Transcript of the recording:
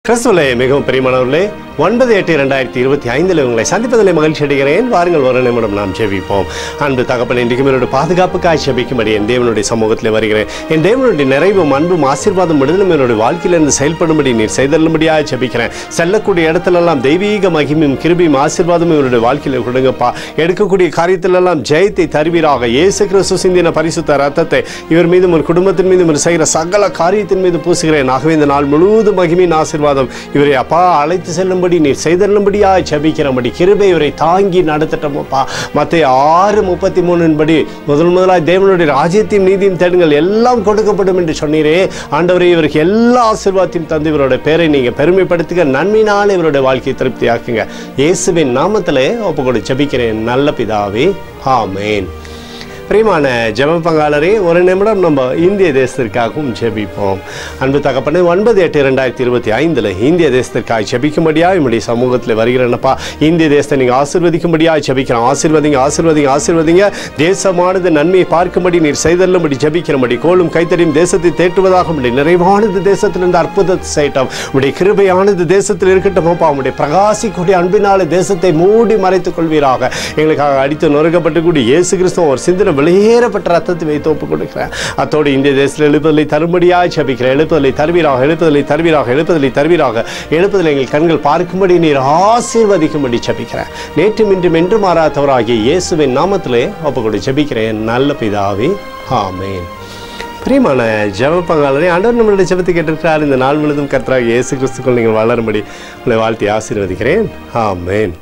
கிறிஸ்துவிலே மிகவும் பிரியமானவர்களே, 9/8/2025 உங்களை சந்திப்பதில் மகிழ்ச்சி அடைகிறேன். வாருங்கள், ஒரு நிமிடம் நாம் ஜெபிப்போம். அன்பு தகப்பன், இன்றைக்கும் என்னுடைய பாதுகாப்புக்காய் ஜெபிக்கும்படி என் தேவனுடைய சமூகத்தில் வருகிறேன். என் தேவனுடைய நிறைவும் அன்பும் ஆசீர்வாதம் விடுதலும் என்னுடைய வாழ்க்கையிலிருந்து செயல்படும்படி நீர் செய்தல்லும்படியாக ஜெபிக்கிறேன். செல்லக்கூடிய இடத்திலெல்லாம் தெய்வீக மகிமையும் கிருபையும் ஆசீர்வாதமும் இவருடைய வாழ்க்கையில் கொடுங்கப்பா. எடுக்கக்கூடிய காரியத்திலெல்லாம் ஜெயத்தை தருவீராக. இயேசு கிறிஸ்து சிந்தின பரிசுத்த ரத்தத்தை இவர் மீதும் ஒரு குடும்பத்தின் மீதும் ஒரு செய்கிற சகல காரியத்தின் மீது பூசுகிறேன். ஆகவே இந்த நாள் முழுவதும் மகிமையின் ஆசீர்வாதம் இவரை அப்பா அழைத்து செல்லும்படி நீர் செய்தல்லும்படியாய் ஜெபிக்கிறபடி கிருபை இவரை தாங்கி நடத்தட்டோமப்பா. மத்தேயு 6:33 படி முதலாய் தேவனுடைய ராஜ்யத்தையும் நீதியும் தேடுங்கள், எல்லாம் கொடுக்கப்படும் என்று சொன்னீரே. ஆண்டவரே, இவருக்கு எல்லா ஆசீர்வாதத்தையும் தந்து இவருடைய பேரை நீங்க பெருமைப்படுத்துங்க. நன்மையினால இவருடைய வாழ்க்கையை திருப்தியாக்குங்க. இயேசுவின் நாமத்திலே ஒப்புக்கொடு ஜெபிக்கிறேன் நல்ல பிதாவே, ஆமேன். பிரியமான ஜெப பங்காளரே, ஒரு நிமிடம் நம்ம இந்திய தேசத்திற்காகவும் ஜெபிப்போம். அன்பு தகப்பனே, 9/8/2025 இந்திய தேசத்திற்காக ஜெபிக்கும்படியாக என்னுடைய சமூகத்தில் வருகிறேன்னப்பா. இந்திய தேசத்தை நீங்கள் ஆசீர்வதிக்கும்படியாக ஜெபிக்கிறோம். ஆசீர்வதிங்க, ஆசீர்வதிங்க, ஆசீர்வதிங்க. தேசமானது நன்மையை பார்க்கும்படி நீர் செய்தல்லும்படி ஜெபிக்கிறபடி கோலும் கைத்தறியும் தேசத்தை தேட்டுவதாக உடைய நிறைவானது தேசத்திலிருந்து அற்புதத்தை செய்யட்டும். உடைய கிருபையானது தேசத்தில் இருக்கட்டும் அப்பா. உடைய பிரகாசிக்கூடிய அன்பினால தேசத்தை மூடி மறைத்துக் கொள்வீராக. எங்களுக்காக அடித்து நொறுக்கப்பட்டு கூடிய இயேசு கிறிஸ்து ஒரு சிந்தனை வெளியேறப்பட்ட ரத்தத்தை வைத்து ஒப்புக் கொடுக்கிறேன். அத்தோடு இந்திய தேசத்தில் எழுப்புதலை தரும்படியாக ஜெபிக்கிறேன். எழுப்புதலை தருவீராக, எழுப்புதலை தருவீராக, எழுப்புதலை தருவீராக. எழுப்புதலை எங்கள் கண்கள் பார்க்கும்படி நீர் ஆசீர்வதிக்கும்படி ஜெபிக்கிறேன். நேற்றும் இன்றும் என்று மாறாதவராகிய இயேசுவின் நாமத்திலே ஒப்புக்கொடு ஜெபிக்கிறேன் நல்ல பிதாவே, ஆமேன். பிரியமான ஜெப பங்காளரே, ஆண்டவர் நம்மளுடைய ஜெபத்தை கேட்டிருக்கிறார். இந்த நாள் முழுவதும் கர்த்தராகிய இயேசு கிறிஸ்துக்குள் நீங்கள் வளரும்படி உங்களை வாழ்த்தி ஆசீர்வதிக்கிறேன். ஆமேன்.